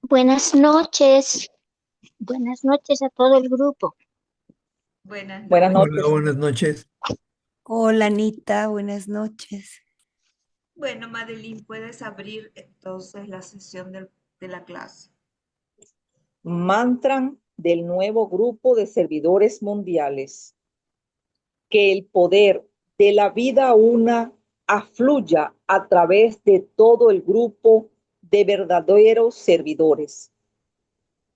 Buenas noches a todo el grupo. Buenas Buenas noches. Hola, noches. buenas noches. Hola Anita, buenas noches. Bueno, Madeline, puedes abrir entonces la sesión de la clase. Mantra del nuevo grupo de servidores mundiales. Que el poder de la vida una afluya a través de todo el grupo de verdaderos servidores.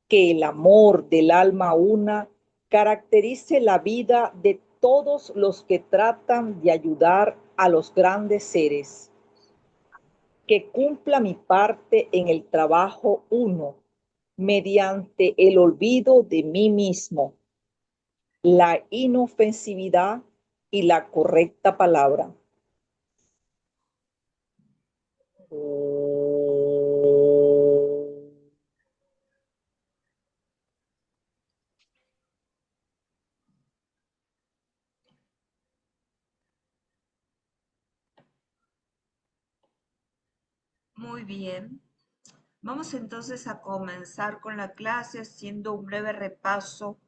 Que el amor del alma una caracterice la vida de todos los que tratan de ayudar a los grandes seres. Que cumpla mi parte en el trabajo uno, mediante el olvido de mí mismo, la inofensividad y la correcta palabra. Muy bien. Vamos entonces a comenzar con la clase haciendo un breve repaso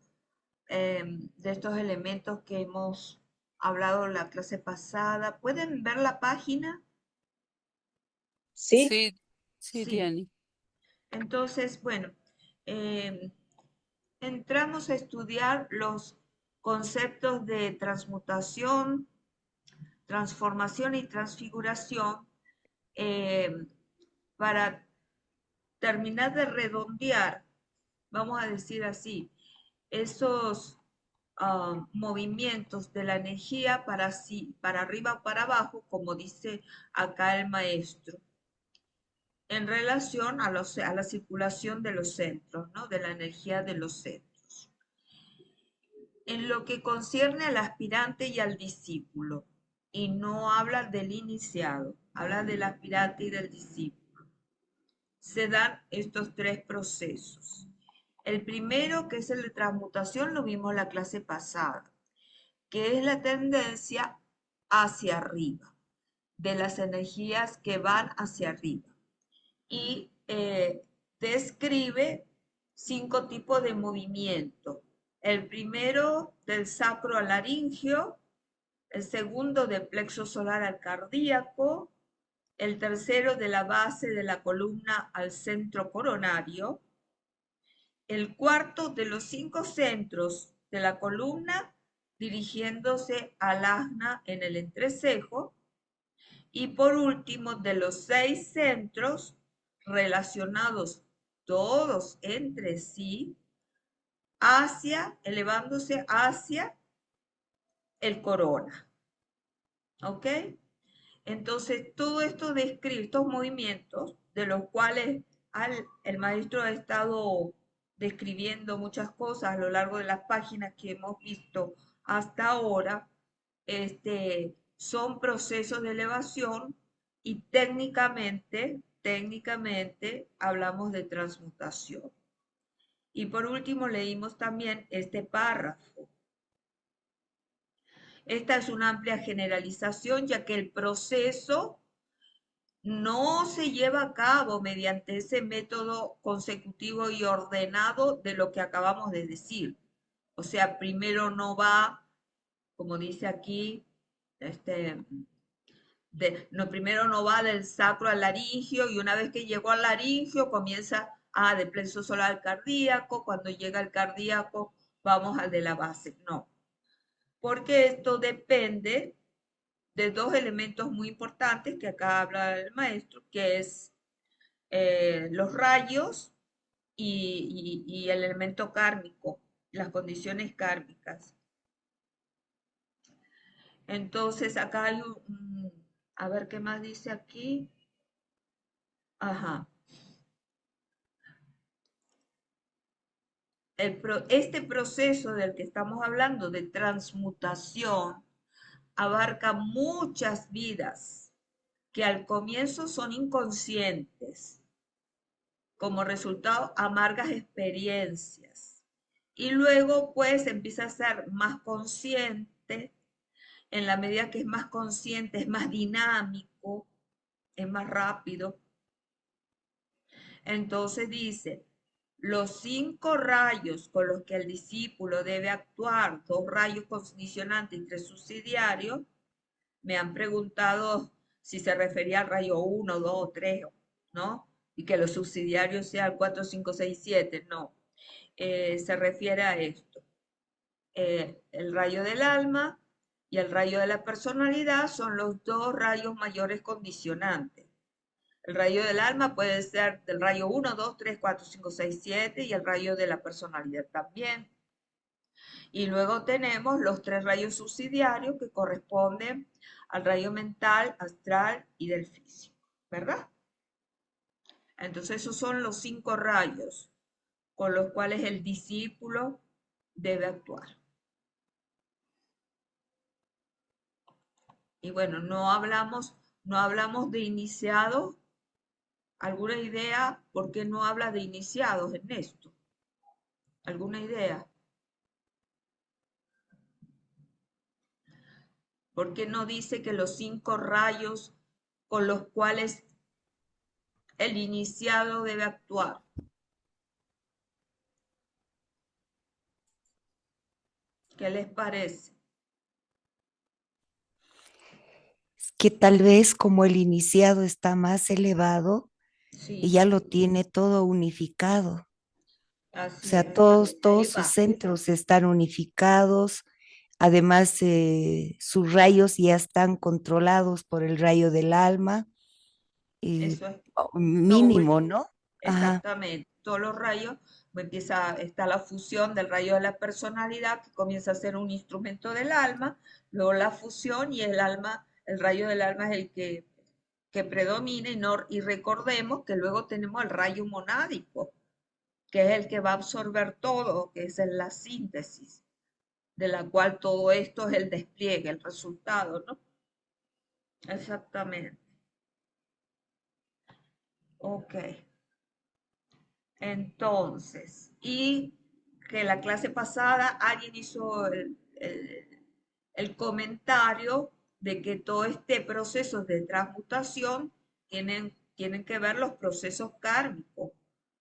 de estos elementos que hemos hablado en la clase pasada. ¿Pueden ver la página? ¿Sí? Sí, sí, Sí. Diane. Entonces, bueno, em, entramos a estudiar los conceptos de transmutación, transformación y transfiguración para terminar de redondear, vamos a decir así, esos movimientos de la energía para arriba o para abajo, como dice acá el maestro, en relación a la circulación de los centros, ¿no? De la energía de los centros. En lo que concierne al aspirante y al discípulo, y no habla del iniciado, habla del aspirante y del discípulo, se dan estos tres procesos. El primero, que es el de transmutación, lo vimos en la clase pasada, que es la tendencia hacia arriba, de las energías que van hacia arriba. Y describe 5 tipos de movimiento. El primero del sacro al laringio, el segundo del plexo solar al cardíaco, el tercero de la base de la columna al centro coronario, el cuarto de los 5 centros de la columna dirigiéndose al ajna en el entrecejo, y por último de los 6 centros relacionados todos entre sí, elevándose hacia el corona. ¿Ok? Entonces, todo esto describe estos movimientos, de los cuales el maestro ha estado describiendo muchas cosas a lo largo de las páginas que hemos visto hasta ahora, son procesos de elevación y técnicamente hablamos de transmutación. Y por último leímos también este párrafo. Esta es una amplia generalización, ya que el proceso no se lleva a cabo mediante ese método consecutivo y ordenado de lo que acabamos de decir. O sea, primero no va, como dice aquí, no, primero no va del sacro al laringio y una vez que llegó al laringio comienza de plexo solar al cardíaco, cuando llega al cardíaco vamos al de la base. No, porque esto depende de 2 elementos muy importantes que acá habla el maestro, que es los rayos y el elemento kármico, las condiciones kármicas. Entonces, acá hay a ver qué más dice aquí. Ajá. Este proceso del que estamos hablando de transmutación abarca muchas vidas que al comienzo son inconscientes, como resultado amargas experiencias. Y luego pues empieza a ser más consciente, en la medida que es más consciente, es más dinámico, es más rápido. Entonces dice, los 5 rayos con los que el discípulo debe actuar, 2 rayos condicionantes y 3 subsidiarios, me han preguntado si se refería al rayo 1, 2, 3, ¿no? Y que los subsidiarios sean 4, 5, 6, 7, no. Se refiere a esto. El rayo del alma y el rayo de la personalidad son los 2 rayos mayores condicionantes. El rayo del alma puede ser del rayo 1, 2, 3, 4, 5, 6, 7 y el rayo de la personalidad también. Y luego tenemos los 3 rayos subsidiarios que corresponden al rayo mental, astral y del físico, ¿verdad? Entonces esos son los 5 rayos con los cuales el discípulo debe actuar. Y bueno, no hablamos de iniciados. ¿Alguna idea por qué no habla de iniciados en esto? ¿Alguna idea? ¿Por qué no dice que los 5 rayos con los cuales el iniciado debe actuar? ¿Qué les parece? Es que tal vez como el iniciado está más elevado y Sí, ya lo tiene todo unificado. O así sea, es. Ahí todos sus va. centros están unificados. Además, sus rayos ya están controlados por el rayo del alma, Eso es lo mínimo, único. ¿no? Ajá. Exactamente. Todos los rayos, está la fusión del rayo de la personalidad, que comienza a ser un instrumento del alma, luego la fusión y el alma, el rayo del alma es el que predomina y recordemos que luego tenemos el rayo monádico, que es el que va a absorber todo, que es la síntesis, de la cual todo esto es el despliegue, el resultado, ¿no? Exactamente. Ok. Entonces, y que la clase pasada alguien hizo el comentario de que todo este proceso de transmutación tienen que ver los procesos kármicos,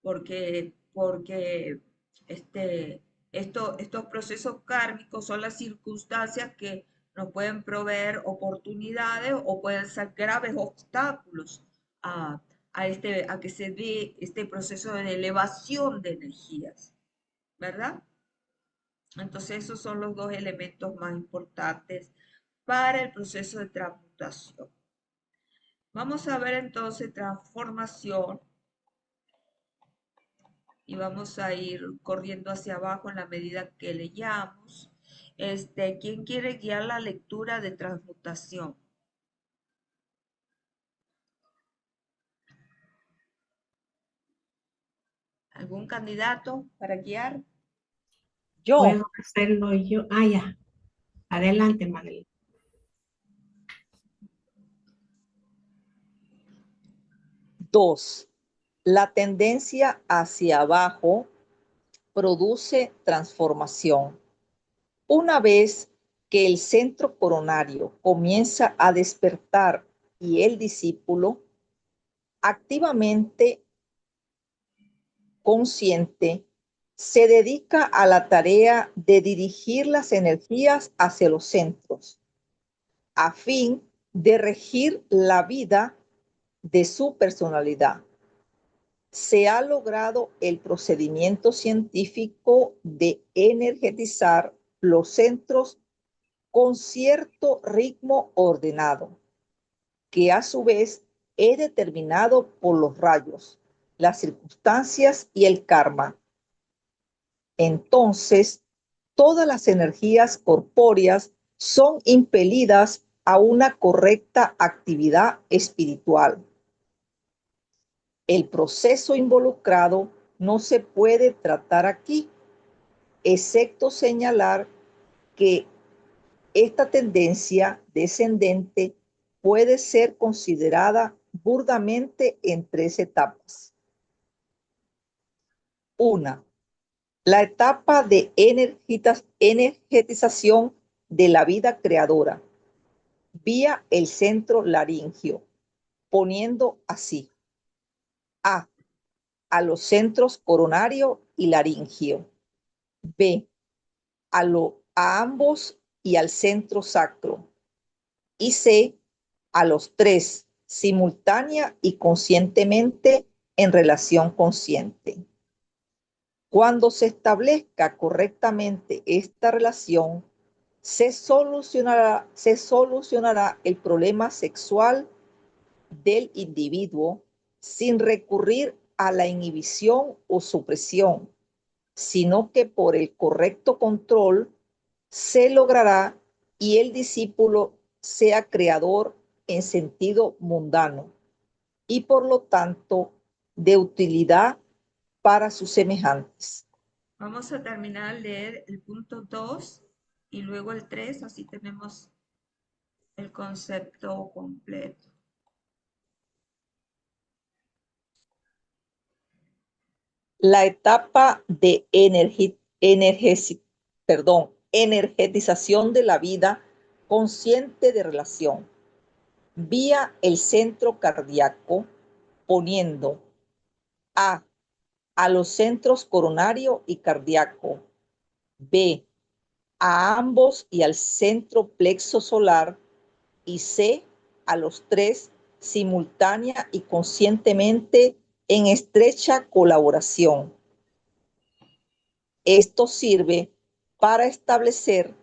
porque estos procesos kármicos son las circunstancias que nos pueden proveer oportunidades o pueden ser graves obstáculos a, a que se dé este proceso de elevación de energías, ¿verdad? Entonces esos son los 2 elementos más importantes para el proceso de transmutación. Vamos a ver entonces transformación y vamos a ir corriendo hacia abajo en la medida que leamos. ¿Quién quiere guiar la lectura de transmutación? ¿Algún candidato para guiar? Yo, Puedo hacerlo yo. Ah, ya. Adelante, Madeline. 2. La tendencia hacia abajo produce transformación. Una vez que el centro coronario comienza a despertar y el discípulo activamente consciente se dedica a la tarea de dirigir las energías hacia los centros, a fin de regir la vida de su personalidad. Se ha logrado el procedimiento científico de energetizar los centros con cierto ritmo ordenado, que a su vez es determinado por los rayos, las circunstancias y el karma. Entonces, todas las energías corpóreas son impelidas a una correcta actividad espiritual. El proceso involucrado no se puede tratar aquí, excepto señalar que esta tendencia descendente puede ser considerada burdamente en 3 etapas. 1. La etapa de energetización de la vida creadora vía el centro laringio, poniendo así: A. a los centros coronario y laringio. B, a ambos y al centro sacro. Y C, a los tres, simultánea y conscientemente en relación consciente. Cuando se establezca correctamente esta relación, se solucionará el problema sexual del individuo sin recurrir a la inhibición o supresión, sino que por el correcto control se logrará y el discípulo sea creador en sentido mundano y por lo tanto de utilidad para sus semejantes. Vamos a terminar de leer el punto 2 y luego el 3, así tenemos el concepto completo. La etapa de energetización de la vida consciente de relación vía el centro cardíaco, poniendo A los centros coronario y cardíaco, B, a ambos y al centro plexo solar, y C, a los tres simultánea y conscientemente en estrecha colaboración. Esto sirve para establecer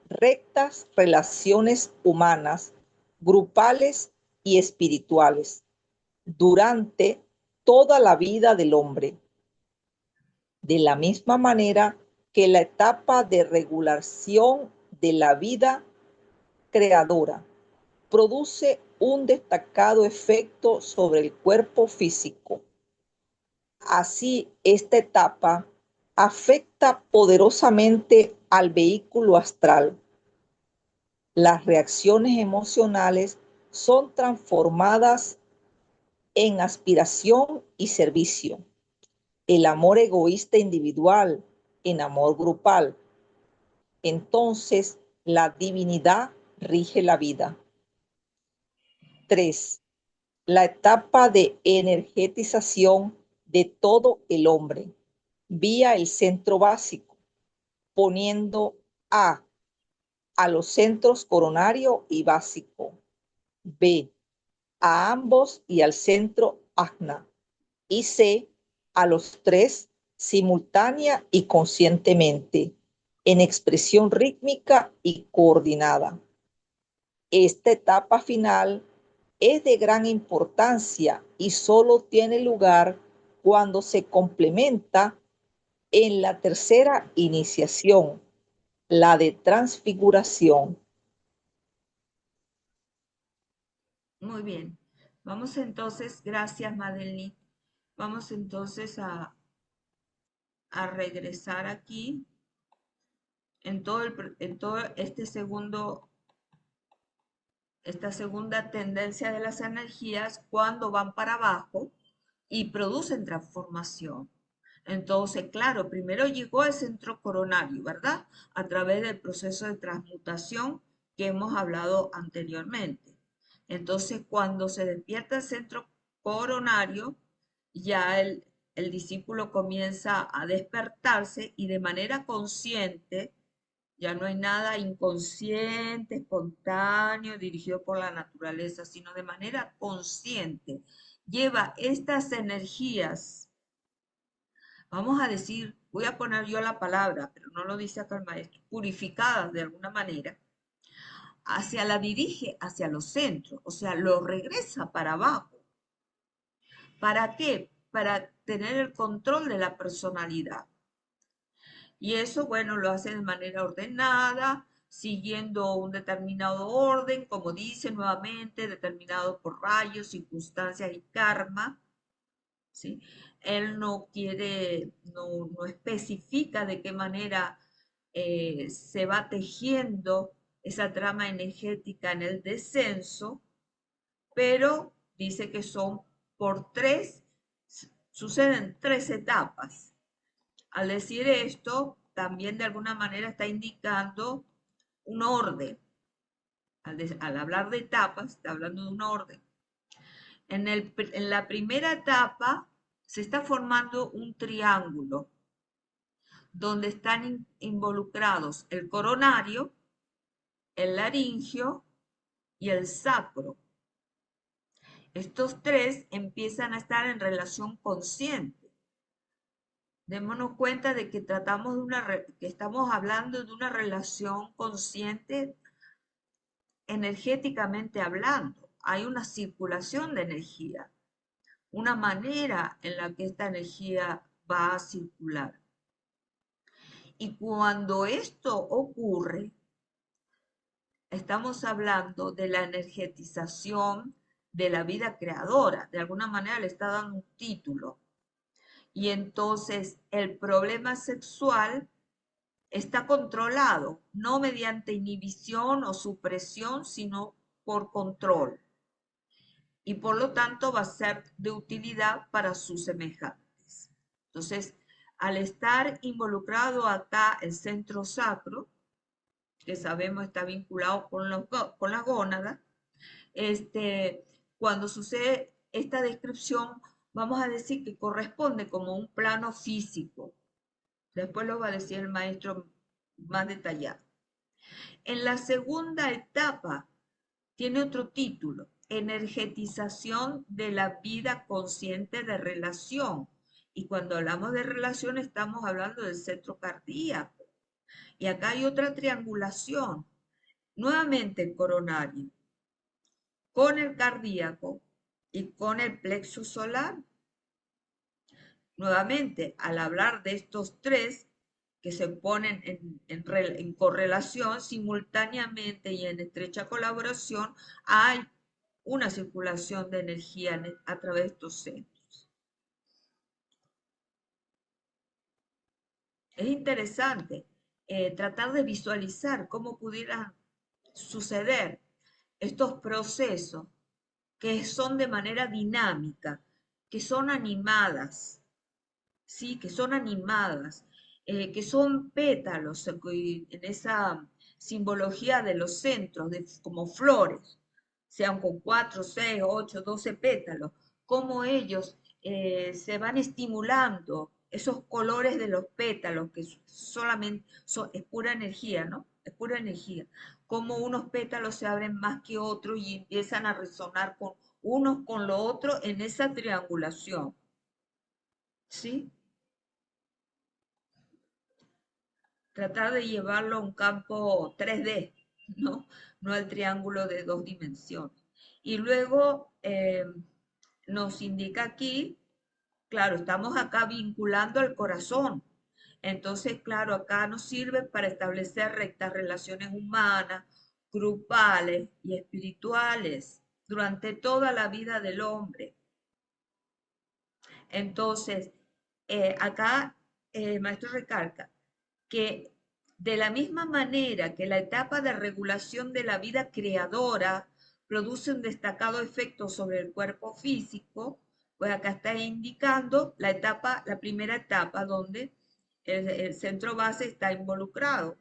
rectas relaciones humanas, grupales y espirituales durante toda la vida del hombre. De la misma manera que la etapa de regulación de la vida creadora produce un destacado efecto sobre el cuerpo físico. Así, esta etapa afecta poderosamente al vehículo astral. Las reacciones emocionales son transformadas en aspiración y servicio. El amor egoísta individual en amor grupal. Entonces, la divinidad rige la vida. 3. La etapa de energetización de todo el hombre vía el centro básico, poniendo A los centros coronario y básico, B, a ambos y al centro ajna, y C, a los tres simultánea y conscientemente, en expresión rítmica y coordinada. Esta etapa final es de gran importancia y solo tiene lugar cuando se complementa en la tercera iniciación, la de transfiguración. Muy bien. Vamos entonces, gracias Madeline. Vamos entonces a regresar aquí en todo esta segunda tendencia de las energías cuando van para abajo y producen transformación. Entonces, claro, primero llegó al centro coronario, ¿verdad? A través del proceso de transmutación que hemos hablado anteriormente. Entonces, cuando se despierta el centro coronario, ya el discípulo comienza a despertarse y de manera consciente, ya no hay nada inconsciente, espontáneo, dirigido por la naturaleza, sino de manera consciente. Lleva estas energías, vamos a decir, voy a poner yo la palabra, pero no lo dice acá el maestro, purificadas de alguna manera, la dirige hacia los centros, o sea, lo regresa para abajo. ¿Para qué? Para tener el control de la personalidad. Y eso, bueno, lo hace de manera ordenada, siguiendo un determinado orden, como dice nuevamente, determinado por rayos, circunstancias y karma, ¿sí? Él no quiere, no especifica de qué manera se va tejiendo esa trama energética en el descenso, pero dice que son suceden tres etapas. Al decir esto, también de alguna manera está indicando un orden. Al hablar de etapas, está hablando de un orden. En la primera etapa se está formando un triángulo donde están involucrados el coronario, el laringio y el sacro. Estos tres empiezan a estar en relación consciente. Démonos cuenta de que que estamos hablando de una relación consciente energéticamente hablando. Hay una circulación de energía, una manera en la que esta energía va a circular. Y cuando esto ocurre, estamos hablando de la energetización de la vida creadora. De alguna manera le está dando un título. Y entonces el problema sexual está controlado, no mediante inhibición o supresión, sino por control. Y por lo tanto va a ser de utilidad para sus semejantes. Entonces, al estar involucrado acá el centro sacro, que sabemos está vinculado con la gónada, cuando sucede esta descripción, vamos a decir que corresponde como un plano físico. Después lo va a decir el maestro más detallado. En la segunda etapa tiene otro título, energetización de la vida consciente de relación. Y cuando hablamos de relación estamos hablando del centro cardíaco. Y acá hay otra triangulación, nuevamente el coronario, con el cardíaco y con el plexo solar. Nuevamente, al hablar de estos tres que se ponen en correlación simultáneamente y en estrecha colaboración, hay una circulación de energía a través de estos centros. Es interesante tratar de visualizar cómo pudieran suceder estos procesos que son de manera dinámica, que son animadas, ¿sí? Que son animadas, que son pétalos en esa simbología de los centros, como flores, sean con 4, 6, 8, 12 pétalos, cómo ellos se van estimulando esos colores de los pétalos, que solamente es pura energía, ¿no? Es pura energía. Cómo unos pétalos se abren más que otros y empiezan a resonar con unos con lo otro en esa triangulación. ¿Sí? Tratar de llevarlo a un campo 3D, ¿no? No al triángulo de 2 dimensiones. Y luego nos indica aquí, claro, estamos acá vinculando al corazón. Entonces, claro, acá nos sirve para establecer rectas relaciones humanas, grupales y espirituales durante toda la vida del hombre. Entonces, acá el maestro recalca que de la misma manera que la etapa de regulación de la vida creadora produce un destacado efecto sobre el cuerpo físico, pues acá está indicando la primera etapa donde el centro base está involucrado,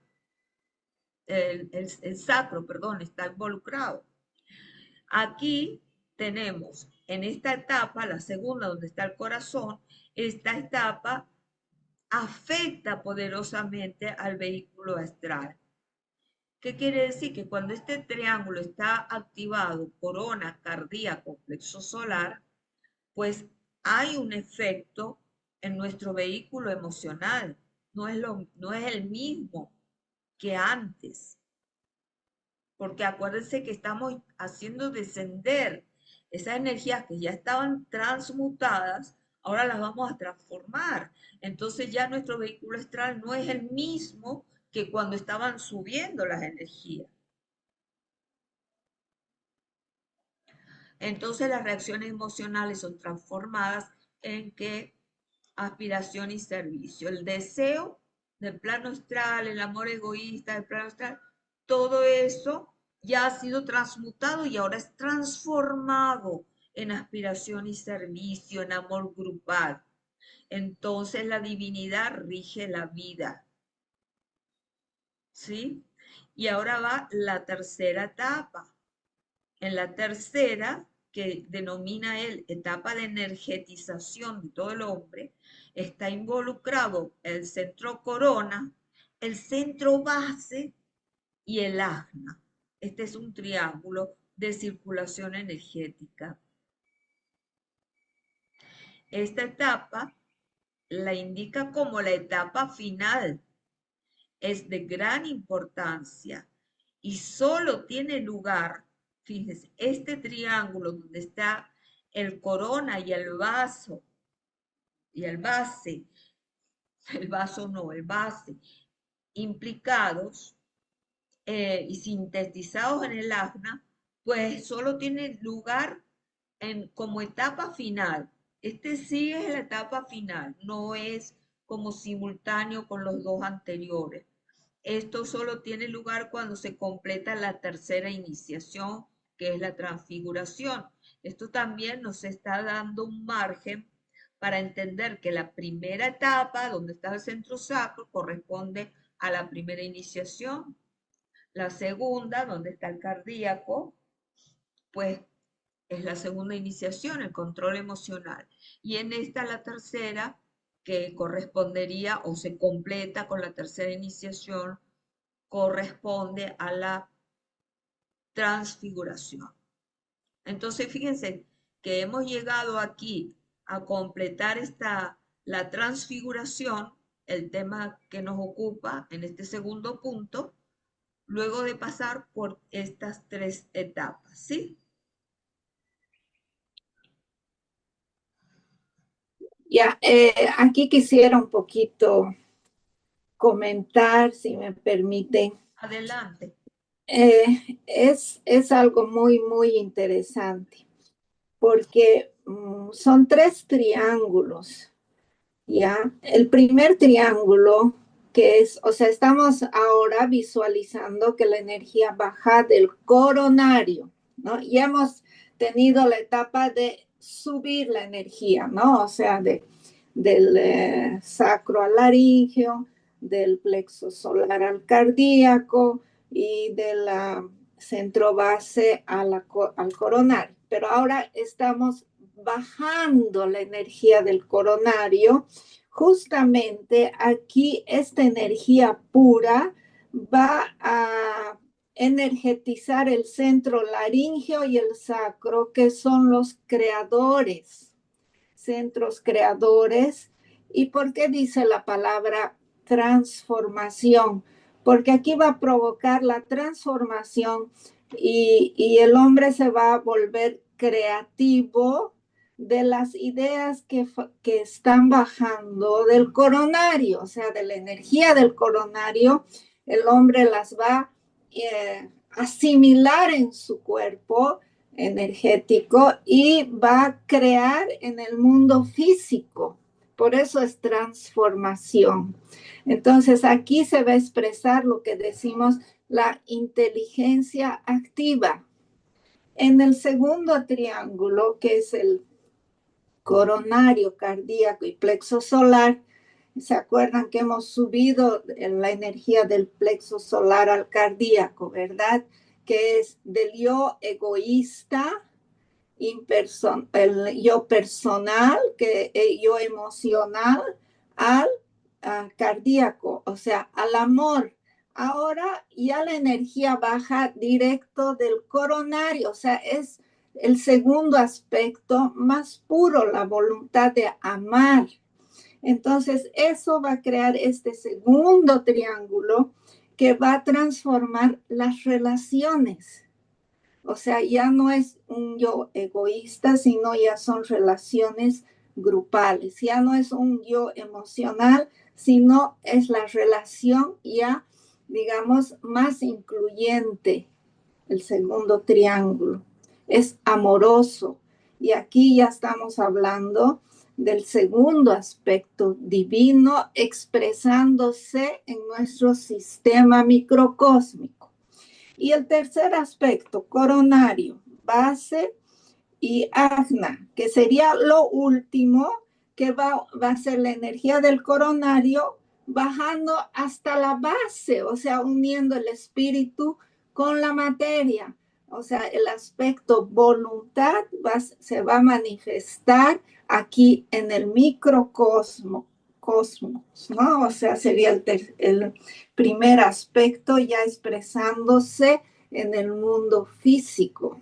el sacro, perdón, está involucrado. Aquí tenemos en esta etapa, la segunda donde está el corazón, esta etapa afecta poderosamente al vehículo astral. ¿Qué quiere decir? Que cuando este triángulo está activado, corona, cardíaco, plexo solar, pues hay un efecto en nuestro vehículo emocional. No es el mismo que antes. Porque acuérdense que estamos haciendo descender esas energías que ya estaban transmutadas, ahora las vamos a transformar. Entonces ya nuestro vehículo astral no es el mismo que cuando estaban subiendo las energías. Entonces las reacciones emocionales son transformadas en que aspiración y servicio. El deseo del plano astral, el amor egoísta del plano astral, todo eso ya ha sido transmutado y ahora es transformado en aspiración y servicio, en amor grupal. Entonces la divinidad rige la vida. ¿Sí? Y ahora va la tercera etapa. En la tercera, que denomina él etapa de energetización de todo el hombre, está involucrado el centro corona, el centro base y el ajna. Este es un triángulo de circulación energética. Esta etapa la indica como la etapa final. Es de gran importancia y solo tiene lugar, fíjense, este triángulo donde está el corona y el vaso, y el base, el vaso no, el base, implicados y sintetizados en el ajna, pues solo tiene lugar como etapa final. Este sí es la etapa final, no es como simultáneo con los dos anteriores. Esto solo tiene lugar cuando se completa la tercera iniciación, que es la transfiguración. Esto también nos está dando un margen para entender que la primera etapa, donde está el centro sacro, corresponde a la primera iniciación. La segunda, donde está el cardíaco, pues es la segunda iniciación, el control emocional. Y en esta, la tercera, que correspondería o se completa con la tercera iniciación, corresponde a la transfiguración. Entonces, fíjense que hemos llegado aquí a completar la transfiguración, el tema que nos ocupa en este segundo punto, luego de pasar por estas tres etapas, ¿sí? Ya, aquí quisiera un poquito comentar, si me permiten. Adelante. Es algo muy, muy interesante, porque son tres triángulos, ¿ya? El primer triángulo, que es, o sea, estamos ahora visualizando que la energía baja del coronario, ¿no? Y hemos tenido la etapa de subir la energía, ¿no? O sea, del sacro al laríngeo, del plexo solar al cardíaco y del centro base al coronario. Pero ahora estamos bajando la energía del coronario. Justamente aquí esta energía pura va a energetizar el centro laríngeo y el sacro, que son los creadores, centros creadores. ¿Y por qué dice la palabra transformación? Porque aquí va a provocar la transformación y el hombre se va a volver creativo de las ideas que están bajando del coronario, o sea, de la energía del coronario. El hombre las va a asimilar en su cuerpo energético y va a crear en el mundo físico. Por eso es transformación. Entonces aquí se va a expresar lo que decimos la inteligencia activa. En el segundo triángulo, que es el coronario, cardíaco y plexo solar, ¿se acuerdan que hemos subido la energía del plexo solar al cardíaco, verdad? Que es del yo egoísta, el yo personal, que el yo emocional, al cardíaco, o sea, al amor. Ahora ya la energía baja directo del coronario, o sea, es el segundo aspecto más puro, la voluntad de amar. Entonces, eso va a crear este segundo triángulo que va a transformar las relaciones. O sea, ya no es un yo egoísta, sino ya son relaciones grupales. Ya no es un yo emocional, sino es la relación ya, digamos, más incluyente. El segundo triángulo es amoroso. Y aquí ya estamos hablando del segundo aspecto divino expresándose en nuestro sistema microcósmico. Y el tercer aspecto, coronario, base y ajna, que sería lo último, que va a ser la energía del coronario bajando hasta la base, o sea, uniendo el espíritu con la materia, o sea, el aspecto voluntad se va a manifestar aquí en el microcosmos, ¿no? O sea, sería el primer aspecto ya expresándose en el mundo físico.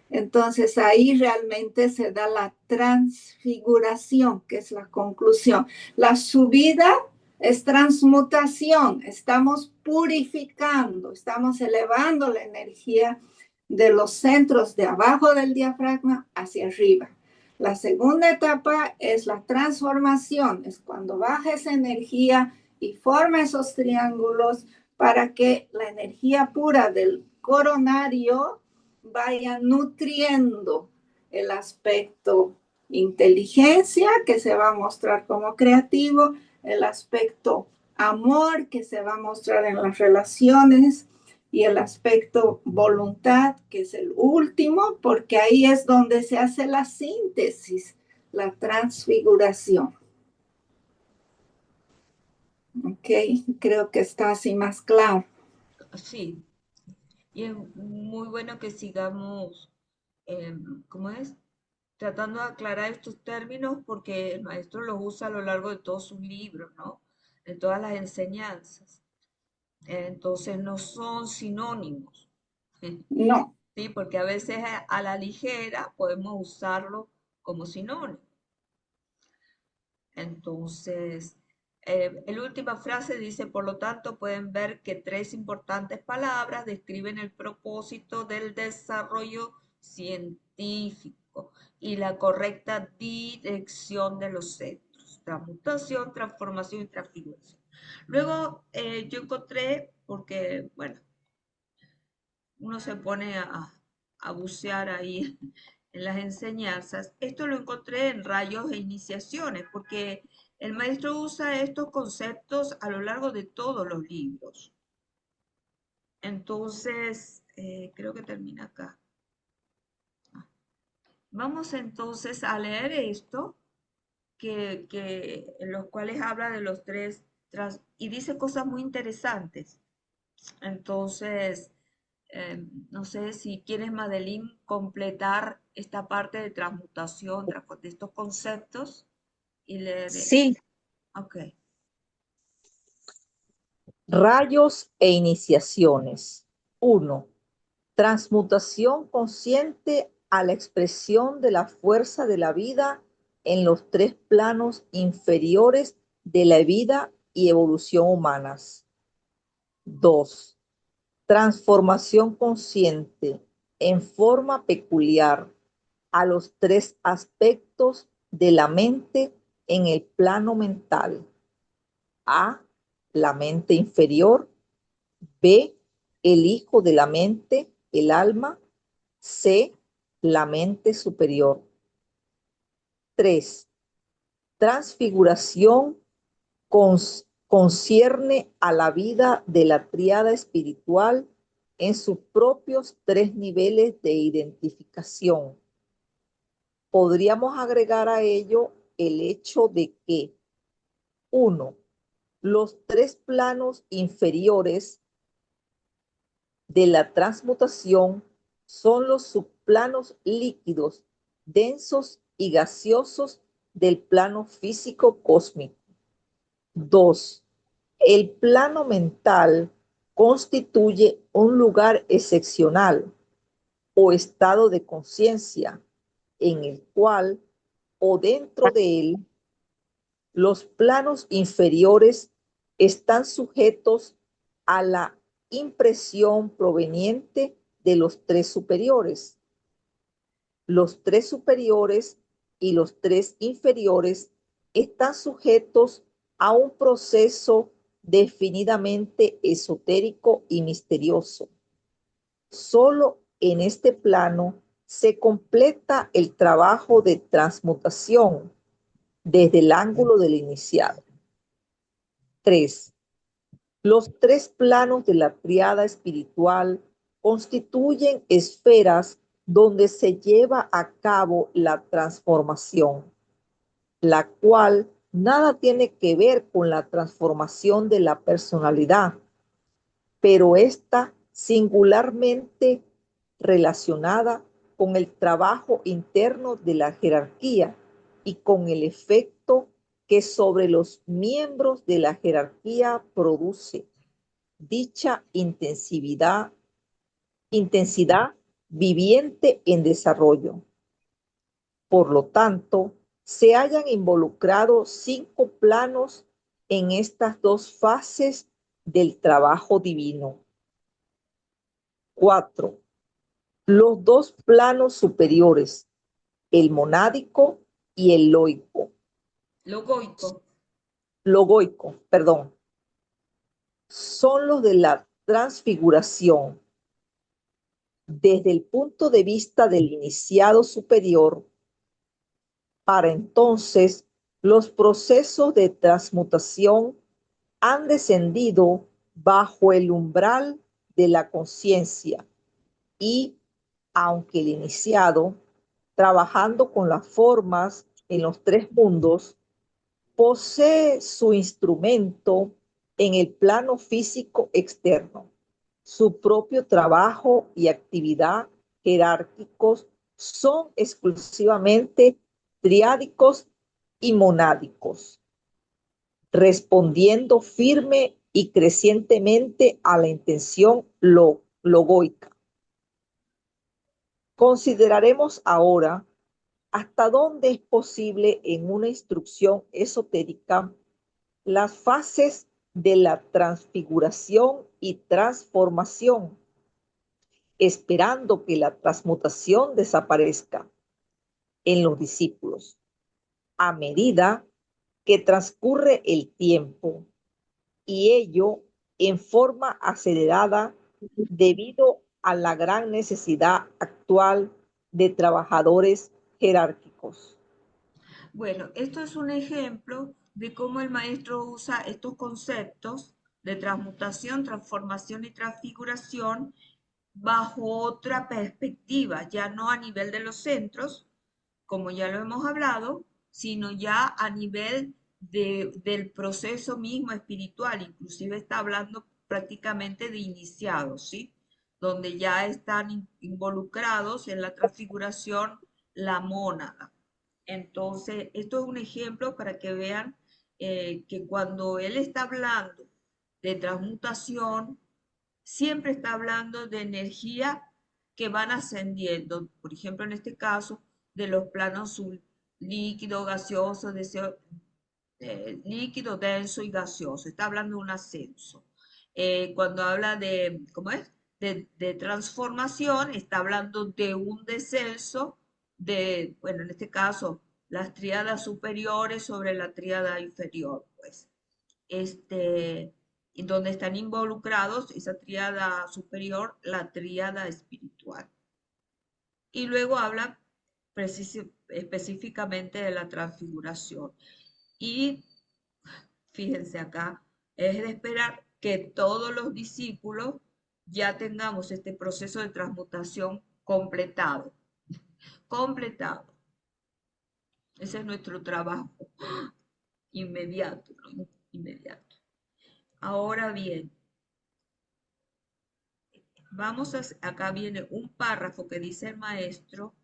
Entonces ahí realmente se da la transfiguración, que es la conclusión. La subida es transmutación, estamos purificando, estamos elevando la energía de los centros de abajo del diafragma hacia arriba. La segunda etapa es la transformación, es cuando baja esa energía y forma esos triángulos para que la energía pura del coronario vaya nutriendo el aspecto inteligencia, que se va a mostrar como creativo, el aspecto amor, que se va a mostrar en las relaciones, y el aspecto voluntad, que es el último, porque ahí es donde se hace la síntesis, la transfiguración. Ok, creo que está así más claro. Sí, y es muy bueno que sigamos, ¿cómo es? Tratando de aclarar estos términos porque el maestro los usa a lo largo de todos sus libros, ¿no? En todas las enseñanzas. Entonces no son sinónimos. No. Sí, porque a veces a la ligera podemos usarlo como sinónimo. Entonces, la última frase dice, por lo tanto, pueden ver que tres importantes palabras describen el propósito del desarrollo científico y la correcta dirección de los centros: transmutación, transformación y transfiguración. Luego yo encontré, porque, bueno, uno se pone a bucear ahí en las enseñanzas. Esto lo encontré en Rayos e Iniciaciones, porque el maestro usa estos conceptos a lo largo de todos los libros. Entonces, creo que termina acá. Vamos entonces a leer esto, en los cuales habla de los tres, y dice cosas muy interesantes. Entonces, no sé si quieres, Madeline, completar esta parte de transmutación de estos conceptos y leer. Sí, Ok. rayos e iniciaciones. 1. Transmutación consciente a la expresión de la fuerza de la vida en los tres planos inferiores de la vida y evolución humanas. 2. Transformación consciente en forma peculiar a los tres aspectos de la mente en el plano mental. A, la mente inferior. B, el hijo de la mente, el alma. C, la mente superior. 3. Transfiguración concierne a la vida de la tríada espiritual en sus propios tres niveles de identificación. Podríamos agregar a ello el hecho de que 1. Los tres planos inferiores de la transmutación son los subplanos líquidos, densos y gaseosos del plano físico cósmico. 2. El plano mental constituye un lugar excepcional o estado de conciencia en el cual o dentro de él los planos inferiores están sujetos a la impresión proveniente de los tres superiores. Los tres superiores y los tres inferiores están sujetos a un proceso definidamente esotérico y misterioso. Solo en este plano se completa el trabajo de transmutación desde el ángulo del iniciado. 3. Los tres planos de la tríada espiritual constituyen esferas donde se lleva a cabo la transformación, la cual nada tiene que ver con la transformación de la personalidad, pero esta singularmente relacionada con el trabajo interno de la jerarquía y con el efecto que sobre los miembros de la jerarquía produce dicha intensidad viviente en desarrollo. Por lo tanto, se hayan involucrado 5 planos en estas 2 fases del trabajo divino. 4. Los 2 planos superiores, el monádico y el logoico, son los de la transfiguración. Desde el punto de vista del iniciado superior, para entonces los procesos de transmutación han descendido bajo el umbral de la conciencia y, aunque el iniciado, trabajando con las formas en los 3 mundos, posee su instrumento en el plano físico externo, su propio trabajo y actividad jerárquicos son exclusivamente triádicos y monádicos, respondiendo firme y crecientemente a la intención logoica. Consideraremos ahora hasta dónde es posible en una instrucción esotérica las fases de la transfiguración y transformación, esperando que la transmutación desaparezca en los discípulos a medida que transcurre el tiempo, y ello en forma acelerada debido a la gran necesidad actual de trabajadores jerárquicos. Bueno, esto es un ejemplo de cómo el maestro usa estos conceptos de transmutación, transformación y transfiguración bajo otra perspectiva, ya no a nivel de los centros, como ya lo hemos hablado, sino ya a nivel del proceso mismo espiritual. Inclusive está hablando prácticamente de iniciados, ¿sí? Donde ya están involucrados en la transfiguración la mónada. Entonces, esto es un ejemplo para que vean que cuando él está hablando de transmutación, siempre está hablando de energía que van ascendiendo. Por ejemplo, en este caso, de los planos líquido, gaseoso, líquido, denso y gaseoso. Está hablando de un ascenso. Cuando habla de, ¿cómo es? De transformación, está hablando de un descenso de, bueno, en este caso, las tríadas superiores sobre la tríada inferior, pues. En donde están involucrados esa tríada superior, la tríada espiritual. Y luego habla específicamente de la transfiguración. Y fíjense acá, es de esperar que todos los discípulos ya tengamos este proceso de transmutación completado. Completado. Ese es nuestro trabajo inmediato, ¿no? Inmediato. Ahora bien, acá viene un párrafo que dice el maestro,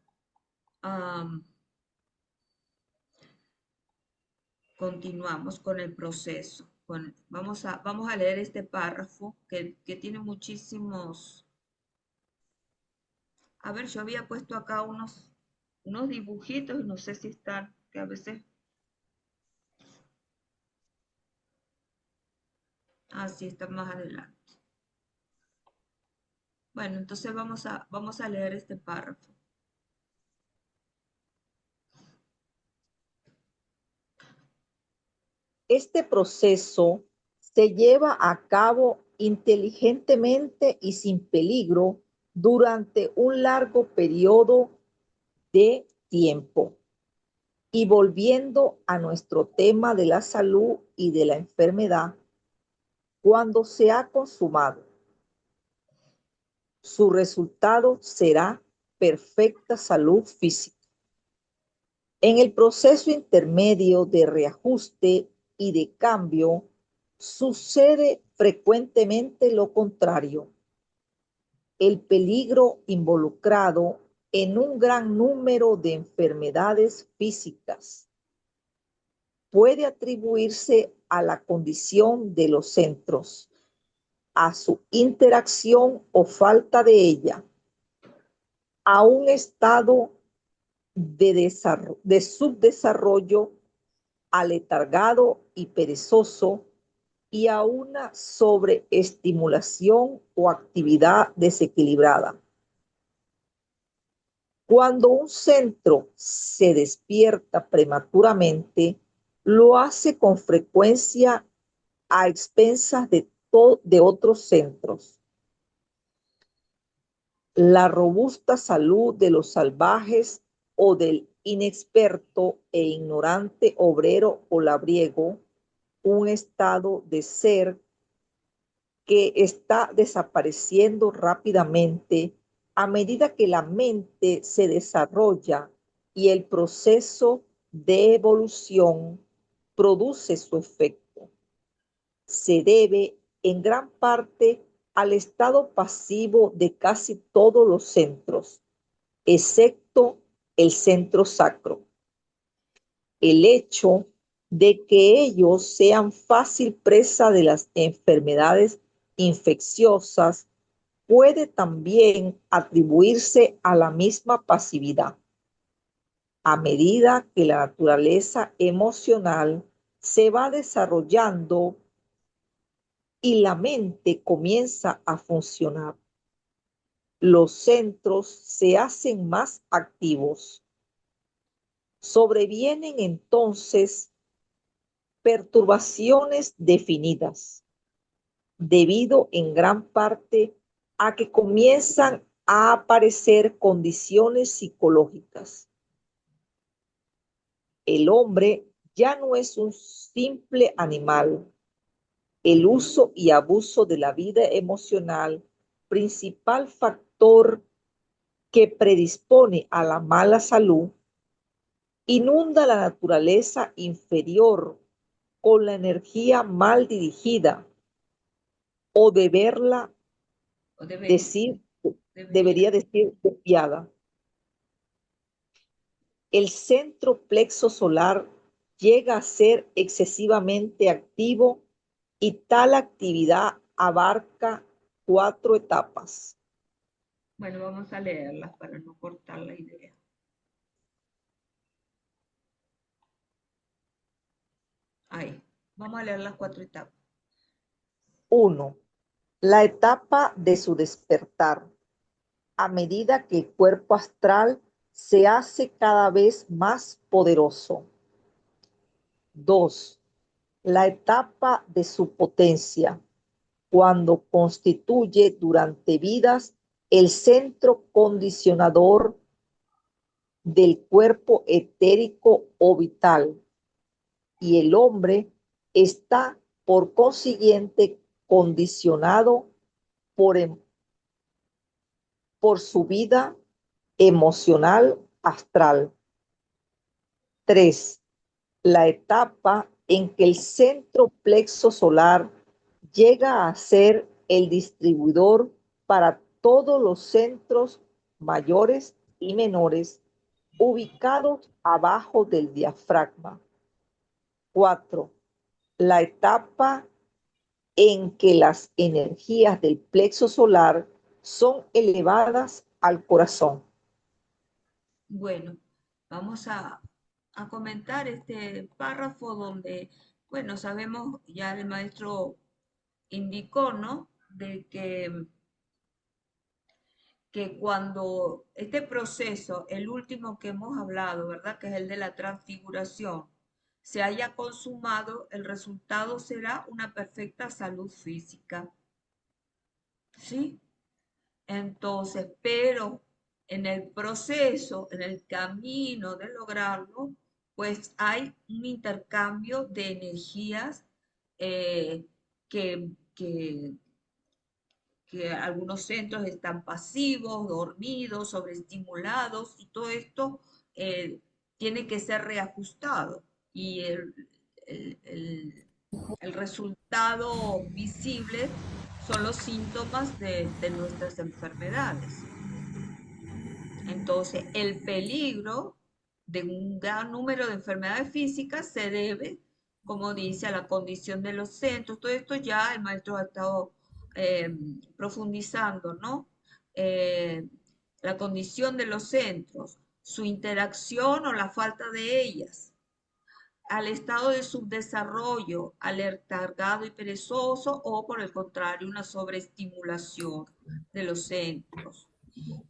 continuamos con el proceso. Vamos a leer este párrafo que tiene muchísimos. A ver, yo había puesto acá unos dibujitos y no sé si están, que a veces. Sí, están más adelante. Bueno, entonces vamos a leer este párrafo. Este proceso se lleva a cabo inteligentemente y sin peligro durante un largo periodo de tiempo. Y volviendo a nuestro tema de la salud y de la enfermedad, cuando se ha consumado, su resultado será perfecta salud física. En el proceso intermedio de reajuste y de cambio, sucede frecuentemente lo contrario. el peligro involucrado en un gran número de enfermedades físicas puede atribuirse a la condición de los centros, a su interacción o falta de ella, a un estado de subdesarrollo aletargado y perezoso y a una sobreestimulación o actividad desequilibrada. Cuando un centro se despierta prematuramente, lo hace con frecuencia a expensas de otros centros. La robusta salud de los salvajes o del inexperto e ignorante obrero o labriego, un estado de ser que está desapareciendo rápidamente a medida que la mente se desarrolla y el proceso de evolución produce su efecto. Se debe en gran parte al estado pasivo de casi todos los centros, excepto el centro sacro. El hecho de que ellos sean fácil presa de las enfermedades infecciosas puede también atribuirse a la misma pasividad. A medida que la naturaleza emocional se va desarrollando y la mente comienza a funcionar, los centros se hacen más activos. Sobrevienen entonces perturbaciones definidas, debido en gran parte a que comienzan a aparecer condiciones psicológicas. El hombre ya no es un simple animal. El uso y abuso de la vida emocional, principal factor que predispone a la mala salud, inunda la naturaleza inferior con la energía mal dirigida, o debería decir desviada. El centro plexo solar llega a ser excesivamente activo y tal actividad abarca 4 etapas. Bueno, vamos a leerlas para no cortar la idea. Ahí, vamos a leer las 4 etapas. 1. La etapa de su despertar. A medida que el cuerpo astral se hace cada vez más poderoso. 2. La etapa de su potencia, cuando constituye durante vidas el centro condicionador del cuerpo etérico o vital, y el hombre está por consiguiente condicionado por su vida emocional astral. 3. La etapa en que el centro plexo solar llega a ser el distribuidor para todos los centros mayores y menores ubicados abajo del diafragma. 4. La etapa en que las energías del plexo solar son elevadas al corazón. Bueno, vamos a comentar este párrafo donde, bueno, sabemos, ya el maestro indicó, ¿no? De que cuando este proceso, el último que hemos hablado, ¿verdad? Que es el de la transfiguración, se haya consumado, el resultado será una perfecta salud física. ¿Sí? Entonces, pero en el proceso, en el camino de lograrlo, pues hay un intercambio de energías eh, que, que, que algunos centros están pasivos, dormidos, sobreestimulados, y todo esto eh, tiene que ser reajustado. Y el resultado visible son los síntomas de nuestras enfermedades. Entonces, el peligro de un gran número de enfermedades físicas se debe, como dice, a la condición de los centros. Todo esto ya el maestro ha estado profundizando, ¿no? Eh, la condición de los centros, su interacción o la falta de ellas, al estado de subdesarrollo, al letargado y perezoso o por el contrario, una sobreestimulación de los centros.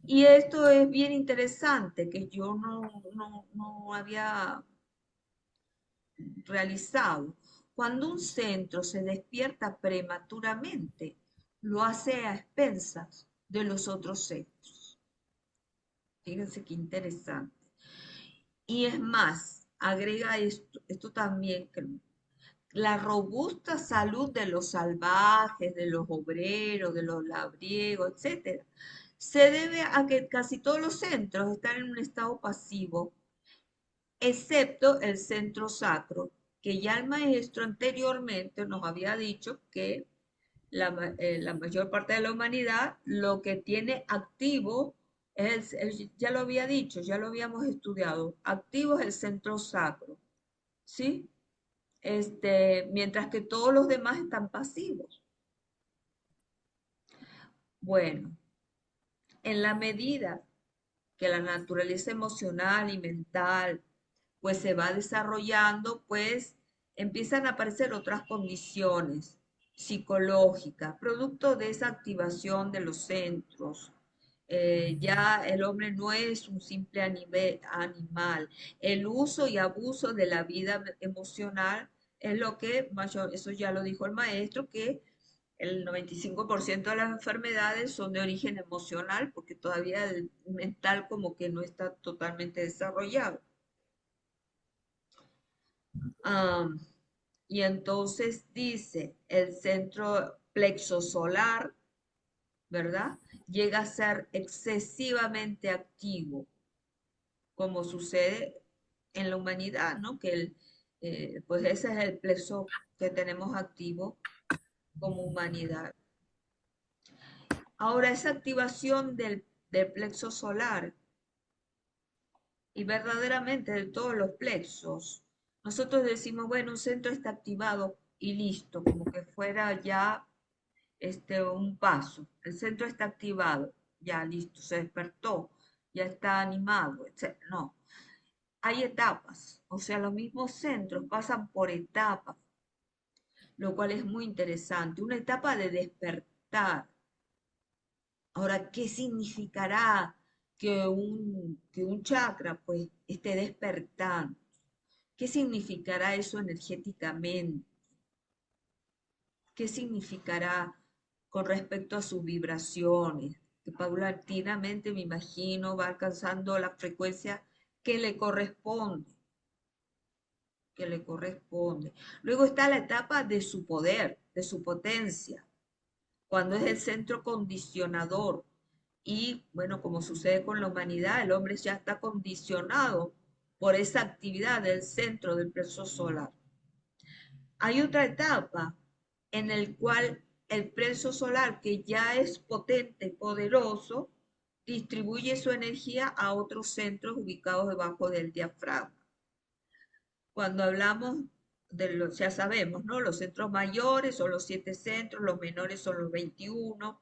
Y esto es bien interesante, que yo no había realizado. Cuando un centro se despierta prematuramente, lo hace a expensas de los otros centros. Fíjense qué interesante. Y es más, agrega esto también, que la robusta salud de los salvajes, de los obreros, de los labriegos, etcétera, se debe a que casi todos los centros están en un estado pasivo, excepto el centro sacro, que ya el maestro anteriormente nos había dicho que la mayor parte de la humanidad lo que tiene activo ya lo había dicho, ya lo habíamos estudiado, activo es el centro sacro, ¿sí? Mientras que todos los demás están pasivos. Bueno, en la medida que la naturaleza emocional y mental pues se va desarrollando, pues empiezan a aparecer otras condiciones psicológicas, producto de esa activación de los centros. Ya el hombre no es un simple animal. El uso y abuso de la vida emocional es lo que, eso ya lo dijo el maestro, que el 95% de las enfermedades son de origen emocional porque todavía el mental como que no está totalmente desarrollado. Am, y entonces dice, el centro plexo solar, ¿verdad? Llega a ser excesivamente activo, como sucede en la humanidad, ¿no? Pues ese es el plexo que tenemos activo como humanidad. Ahora, esa activación del plexo solar y verdaderamente de todos los plexos, nosotros decimos, bueno, un centro está activado y listo, como que fuera ya un paso. El centro está activado, ya listo, se despertó, ya está animado, etc. No, hay etapas, o sea, los mismos centros pasan por etapas, lo cual es muy interesante. Una etapa de despertar. Ahora, ¿qué significará que un chakra pues esté despertando? ¿Qué significará eso energéticamente? ¿Qué significará con respecto a sus vibraciones? Que paulatinamente, me imagino, va alcanzando la frecuencia que le corresponde, que le corresponde. Luego está la etapa de su poder, de su potencia, cuando es el centro condicionador. Y bueno, como sucede con la humanidad, el hombre ya está condicionado por esa actividad del centro del plexo solar. Hay otra etapa en el cual el plexo solar, que ya es potente y poderoso, distribuye su energía a otros centros ubicados debajo del diafragma. Cuando hablamos de los, ya sabemos, ¿no? Los centros mayores son los 7 centros, los menores son los 21,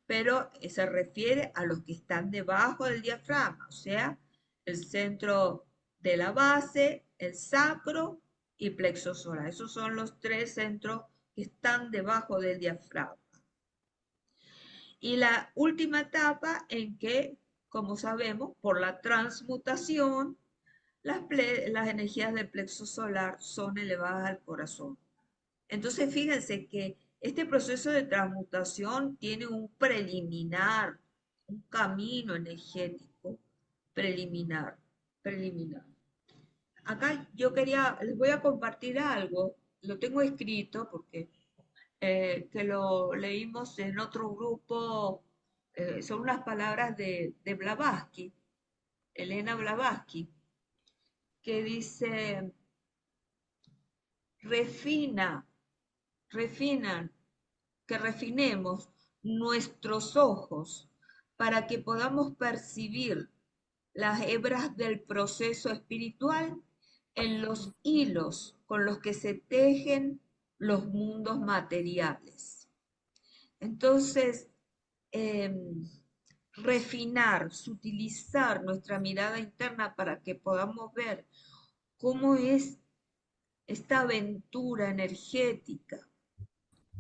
pero se refiere a los que están debajo del diafragma, o sea, el centro de la base, el sacro y plexo solar. Esos son los 3 centros que están debajo del diafragma. Y la última etapa en que, como sabemos, por la transmutación, las energías del plexo solar son elevadas al corazón. Entonces, fíjense que este proceso de transmutación tiene un preliminar, un camino energético preliminar. Acá les voy a compartir algo, lo tengo escrito porque que lo leímos en otro grupo, son unas palabras de Blavatsky, Elena Blavatsky, que dice, refinan que refinemos nuestros ojos para que podamos percibir las hebras del proceso espiritual en los hilos con los que se tejen los mundos materiales. Entonces, refinar, sutilizar nuestra mirada interna para que podamos ver cómo es esta aventura energética,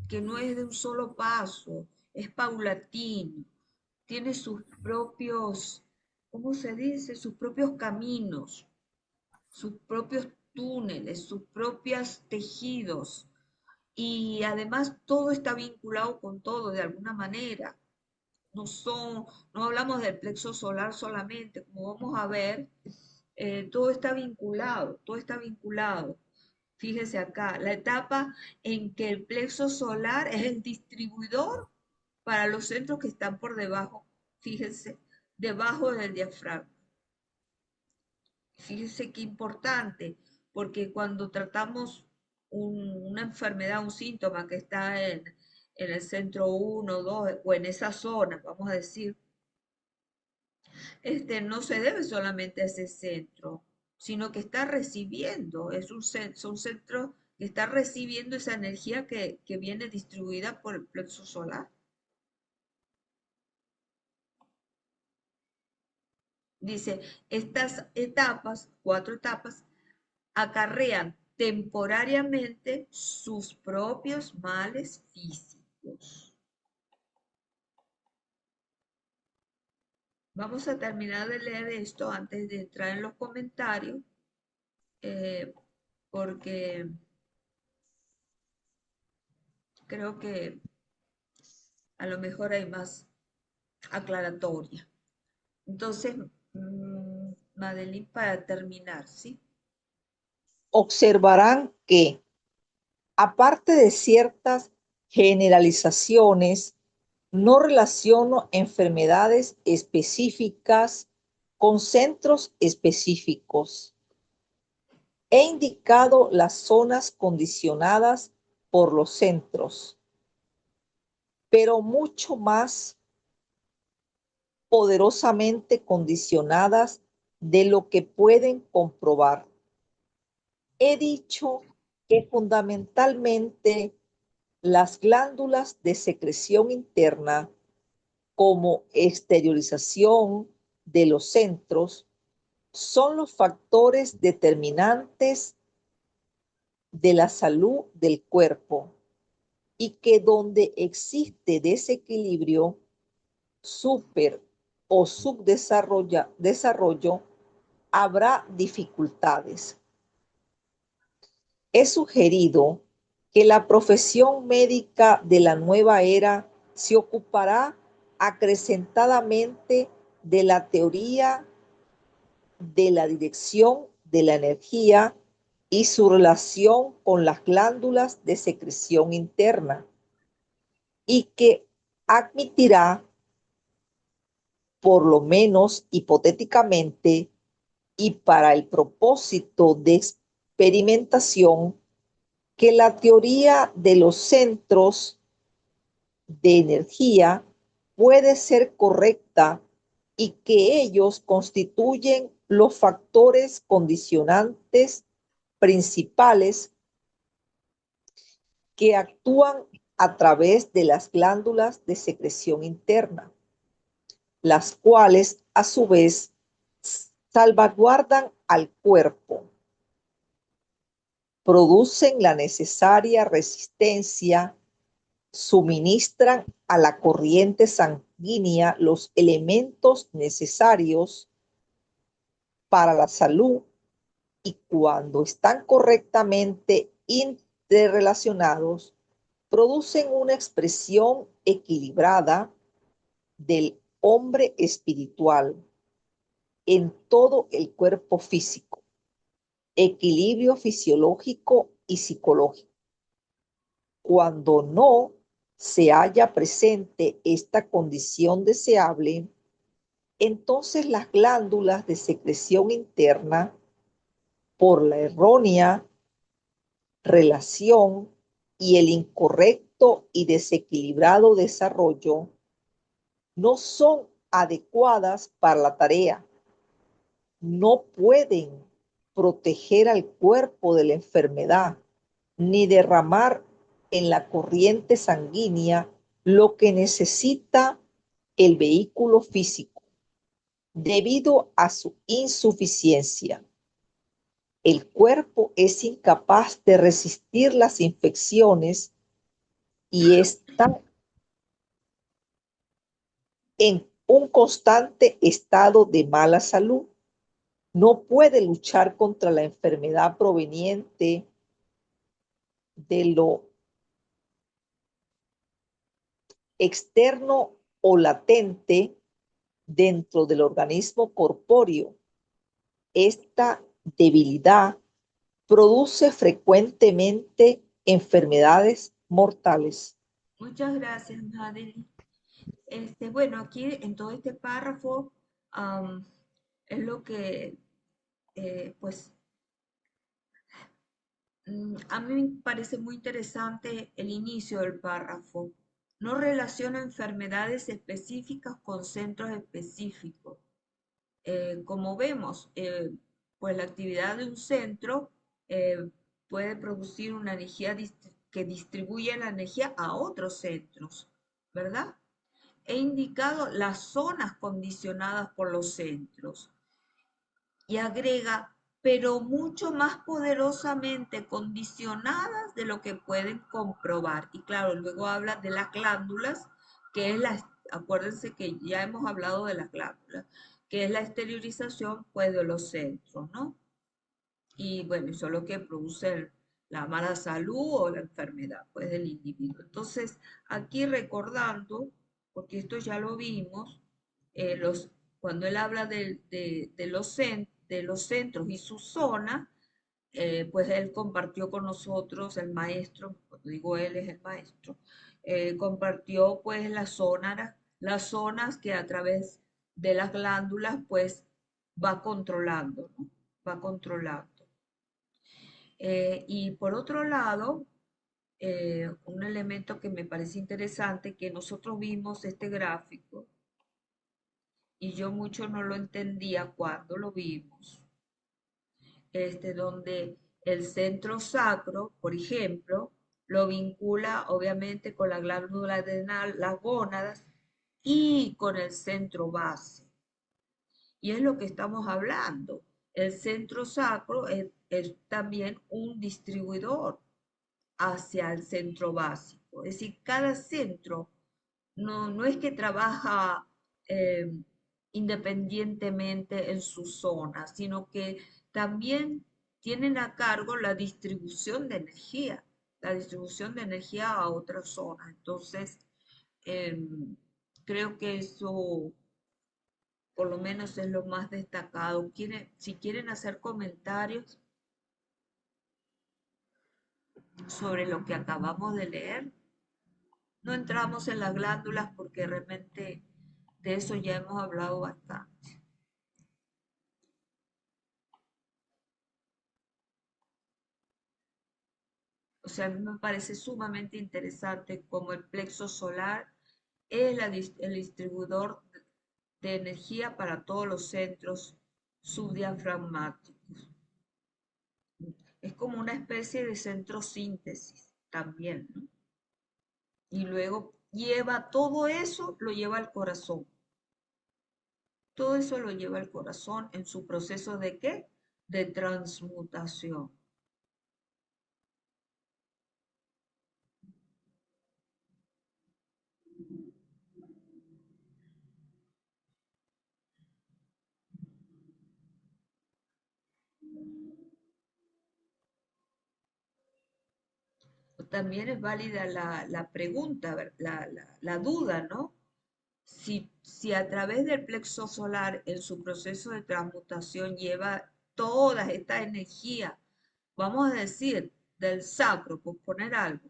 que no es de un solo paso, es paulatino, tiene sus propios, ¿cómo se dice? Sus propios caminos, sus propios túneles, sus propios tejidos. Y además todo está vinculado con todo de alguna manera. No hablamos del plexo solar solamente, como vamos a ver, todo está vinculado, todo está vinculado. Fíjese acá, la etapa en que el plexo solar es el distribuidor para los centros que están por debajo, fíjense, debajo del diafragma. Fíjense qué importante, porque cuando tratamos una enfermedad, un síntoma que está en el centro 1, 2 o en esa zona, vamos a decir, no se debe solamente a ese centro, sino que está recibiendo, son centros que está recibiendo esa energía que viene distribuida por el plexo solar. Dice, estas etapas, 4 etapas, acarrean temporariamente sus propios males físicos. Vamos a terminar de leer esto antes de entrar en los comentarios, porque creo que a lo mejor hay más aclaratoria. Entonces, Madeline, para terminar, ¿sí? Observarán que, aparte de ciertas generalizaciones, no relaciono enfermedades específicas con centros específicos. He indicado las zonas condicionadas por los centros, pero mucho más poderosamente condicionadas de lo que pueden comprobar. He dicho que fundamentalmente las glándulas de secreción interna, como exteriorización de los centros, son los factores determinantes de la salud del cuerpo y que donde existe desequilibrio, super o subdesarrollo, habrá dificultades. He sugerido que la profesión médica de la nueva era se ocupará acrecentadamente de la teoría de la dirección de la energía y su relación con las glándulas de secreción interna, y que admitirá, por lo menos hipotéticamente y para el propósito de experimentación, que la teoría de los centros de energía puede ser correcta y que ellos constituyen los factores condicionantes principales que actúan a través de las glándulas de secreción interna, las cuales a su vez salvaguardan al cuerpo, producen la necesaria resistencia, suministran a la corriente sanguínea los elementos necesarios para la salud y cuando están correctamente interrelacionados, producen una expresión equilibrada del hombre espiritual en todo el cuerpo físico, equilibrio fisiológico y psicológico. Cuando no se halla presente esta condición deseable, entonces las glándulas de secreción interna, por la errónea relación y el incorrecto y desequilibrado desarrollo no son adecuadas para la tarea. No pueden proteger al cuerpo de la enfermedad ni derramar en la corriente sanguínea lo que necesita el vehículo físico debido a su insuficiencia. El cuerpo es incapaz de resistir las infecciones y está en un constante estado de mala salud. No puede luchar contra la enfermedad proveniente de lo externo o latente dentro del organismo corpóreo. Esta debilidad produce frecuentemente enfermedades mortales. Muchas gracias, Madeline. Bueno, aquí en todo este párrafo es lo que, pues, a mí me parece muy interesante el inicio del párrafo. No relaciona enfermedades específicas con centros específicos. Como vemos, pues la actividad de un centro puede producir una energía que distribuye la energía a otros centros, ¿verdad? He indicado las zonas condicionadas por los centros y agrega, pero mucho más poderosamente condicionadas de lo que pueden comprobar. Y claro, luego habla de las glándulas, que es acuérdense que ya hemos hablado de las glándulas, que es la exteriorización pues de los centros, ¿no? Y bueno, eso es lo que produce la mala salud o la enfermedad pues del individuo. Entonces, aquí recordando, porque esto ya lo vimos, cuando él habla de los centros y su zona, pues él compartió con nosotros, el maestro, cuando digo él es el maestro, compartió pues las zonas que a través de las glándulas pues va controlando, ¿no? Va controlando. Y por otro lado, un elemento que me parece interesante, que nosotros vimos este gráfico y yo mucho no lo entendía cuando lo vimos, donde el centro sacro, por ejemplo, lo vincula obviamente con la glándula adrenal, las gónadas y con el centro base. Y es lo que estamos hablando. El centro sacro es también un distribuidor hacia el centro básico. Es decir, cada centro no es que trabaja eh, independientemente en su zona, sino que también tienen a cargo la distribución de energía a otras zonas. Entonces, creo que eso por lo menos es lo más destacado. Si quieren hacer comentarios sobre lo que acabamos de leer, no entramos en las glándulas porque realmente de eso ya hemos hablado bastante. O sea, a mí me parece sumamente interesante cómo el plexo solar es el distribuidor de energía para todos los centros subdiafragmáticos. Es como una especie de centro síntesis también, ¿no? Y luego lleva todo eso, lo lleva al corazón. Todo eso lo lleva al corazón en su proceso de ¿qué? De transmutación. También es válida la pregunta, la duda, ¿no? Si a través del plexo solar en su proceso de transmutación lleva toda esta energía, vamos a decir, del sacro, por poner algo,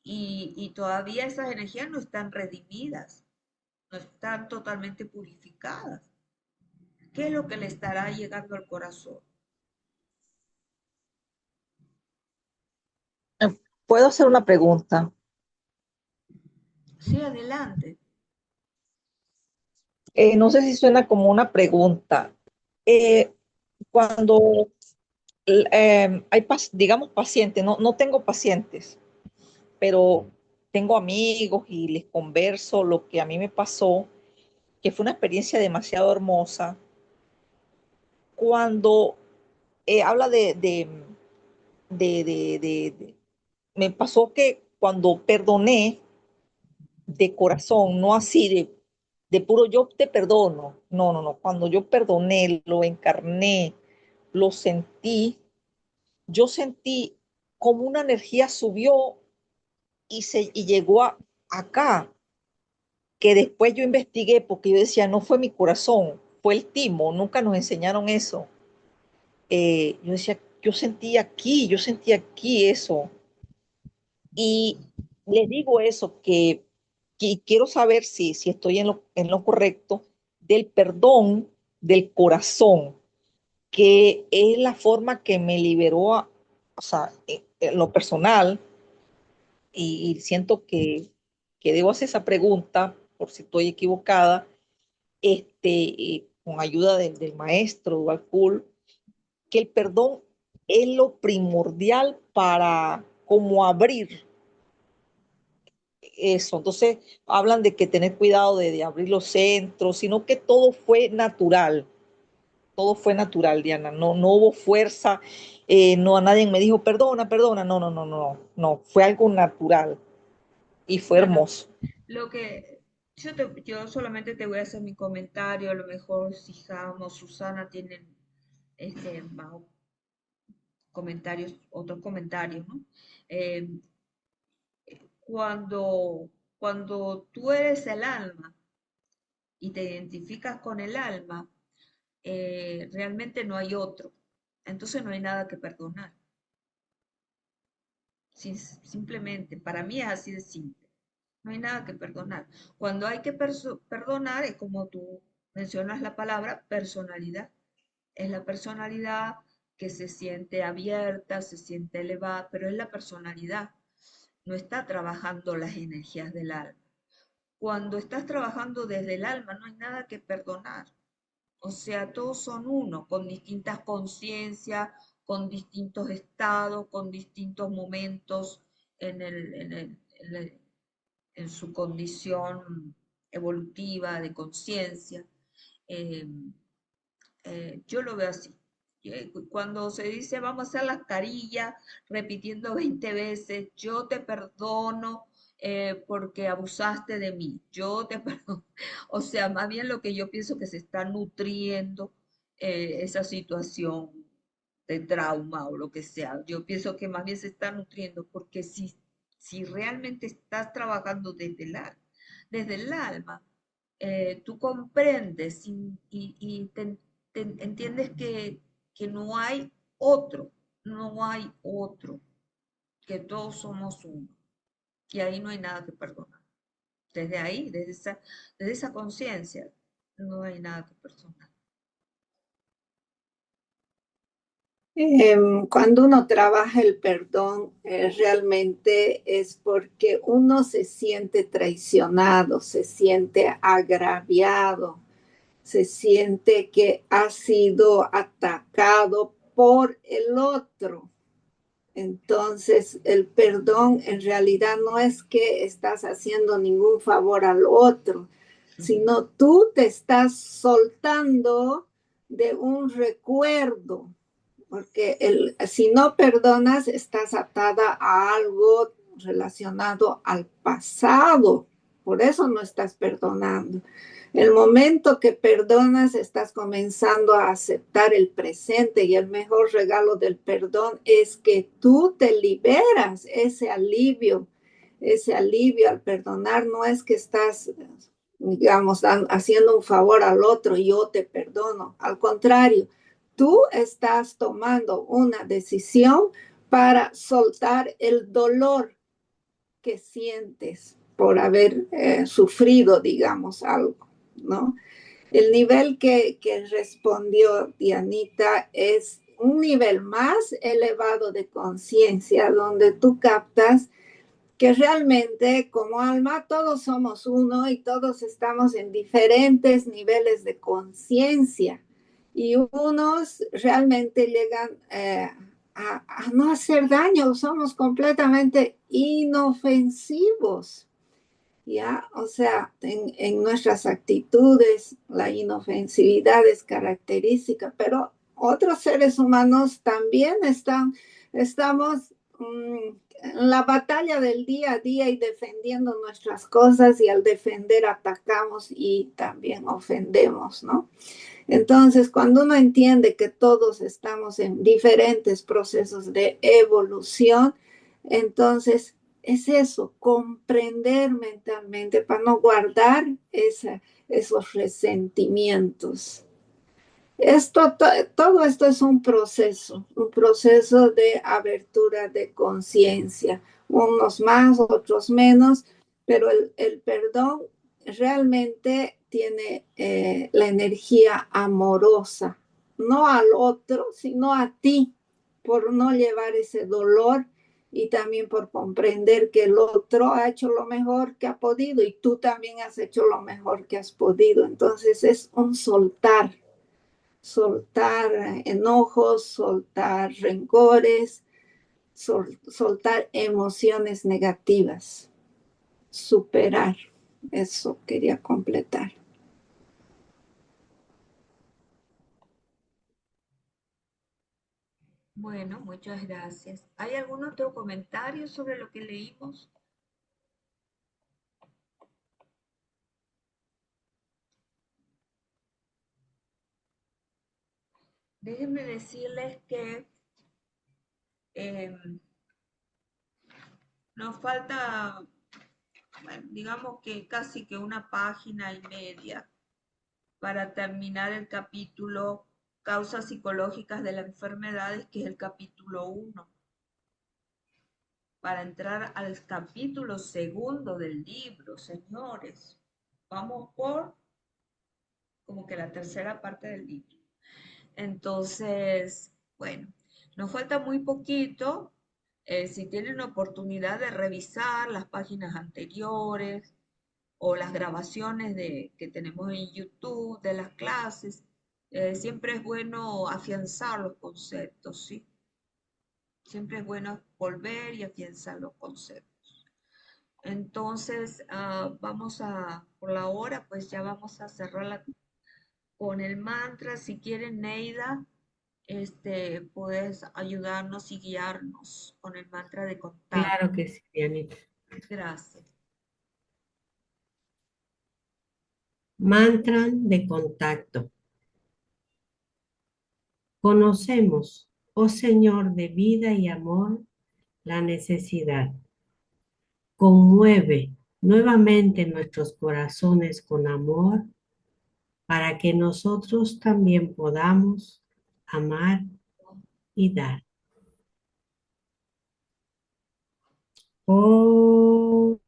y todavía esas energías no están redimidas, no están totalmente purificadas. ¿Qué es lo que le estará llegando al corazón? ¿Puedo hacer una pregunta? Sí, adelante. No sé si suena como una pregunta. Cuando hay, digamos, pacientes, no tengo pacientes, pero tengo amigos y les converso lo que a mí me pasó, que fue una experiencia demasiado hermosa. Cuando habla me pasó que cuando perdoné de corazón, no así de puro yo te perdono, no, cuando yo perdoné, lo encarné, lo sentí, yo sentí como una energía subió y llegó acá, que después yo investigué porque yo decía, no fue mi corazón, fue el timo, nunca nos enseñaron eso. Yo decía, yo sentí aquí eso. Y les digo eso, que quiero saber si estoy en lo correcto, del perdón del corazón, que es la forma que me liberó, o sea, en lo personal, y siento que debo hacer esa pregunta por si estoy equivocada, con ayuda del maestro Dualkul, que el perdón es lo primordial para como abrir eso. Entonces, hablan de que tener cuidado de abrir los centros, sino que todo fue natural, Diana, no hubo fuerza, no a nadie me dijo, perdona, perdona, no, fue algo natural y fue Bueno, hermoso. lo que yo solamente te voy a hacer mi comentario, a lo mejor si Jam o Susana tienen más comentarios, otros comentarios, ¿no? Eh, cuando tú eres el alma y te identificas con el alma, realmente no hay otro. Entonces no hay nada que perdonar. Simplemente, para mí es así de simple. No hay nada que perdonar. Cuando hay que perdonar, es como tú mencionas la palabra personalidad. Es la personalidad que se siente abierta, se siente elevada, pero es la personalidad. No está trabajando las energías del alma. Cuando estás trabajando desde el alma, no hay nada que perdonar. O sea, todos son uno, con distintas conciencias, con distintos estados, con distintos momentos en, en su condición evolutiva de conciencia. Eh, yo lo veo así. Cuando se dice vamos a hacer las carillas, repitiendo 20 veces, yo te perdono porque abusaste de mí, yo te perdono. O sea, más bien lo que yo pienso que se está nutriendo esa situación de trauma o lo que sea. Yo pienso que más bien se está nutriendo porque si realmente estás trabajando desde el alma, tú comprendes y entiendes que no hay otro, no hay otro, que todos somos uno. Y ahí no hay nada que perdonar. Desde ahí, desde esa conciencia, no hay nada que perdonar. Cuando uno trabaja el perdón, realmente es porque uno se siente traicionado, se siente agraviado, se siente que ha sido atacado por el otro. Entonces, el perdón en realidad no es que estás haciendo ningún favor al otro, sino tú te estás soltando de un recuerdo, porque si no perdonas, estás atada a algo relacionado al pasado. Por eso no estás perdonando. El momento que perdonas, estás comenzando a aceptar el presente y el mejor regalo del perdón es que tú te liberas ese alivio al perdonar. No es que estás, digamos, haciendo un favor al otro y yo te perdono. Al contrario, tú estás tomando una decisión para soltar el dolor que sientes por haber sufrido, digamos, algo, ¿no? El nivel que respondió Dianita es un nivel más elevado de conciencia, donde tú captas que realmente como alma todos somos uno y todos estamos en diferentes niveles de conciencia. Y unos realmente llegan a no hacer daño, somos completamente inofensivos. ¿Ya? O sea, en nuestras actitudes la inofensividad es característica, pero otros seres humanos también estamos en la batalla del día a día y defendiendo nuestras cosas, y al defender atacamos y también ofendemos, ¿no? Entonces, cuando uno entiende que todos estamos en diferentes procesos de evolución, entonces es eso, comprender mentalmente para no guardar esos resentimientos. Todo esto es un proceso de abertura de conciencia, unos más, otros menos, pero el perdón realmente tiene la energía amorosa, no al otro, sino a ti, por no llevar ese dolor y también por comprender que el otro ha hecho lo mejor que ha podido y tú también has hecho lo mejor que has podido. Entonces es un soltar enojos, soltar rencores, soltar emociones negativas, superar. Eso quería completar. Bueno, muchas gracias. ¿Hay algún otro comentario sobre lo que leímos? Déjenme decirles que nos falta, bueno, digamos que casi que una página y media para terminar el capítulo Causas psicológicas de las enfermedades, que es el capítulo 1. Para entrar al capítulo 2 del libro, señores. Vamos por como que la tercera parte del libro. Entonces, bueno, nos falta muy poquito. Si tienen oportunidad de revisar las páginas anteriores o las grabaciones que tenemos en YouTube de las clases, siempre es bueno afianzar los conceptos, ¿sí? Siempre es bueno volver y afianzar los conceptos. Entonces, por la hora, pues ya vamos a cerrar con el mantra. Si quieren, Neida, puedes ayudarnos y guiarnos con el mantra de contacto. Claro que sí, Dianita. Gracias. Mantra de contacto. Conocemos, oh Señor de vida y amor, la necesidad. Conmueve nuevamente nuestros corazones con amor para que nosotros también podamos amar y dar. Oh.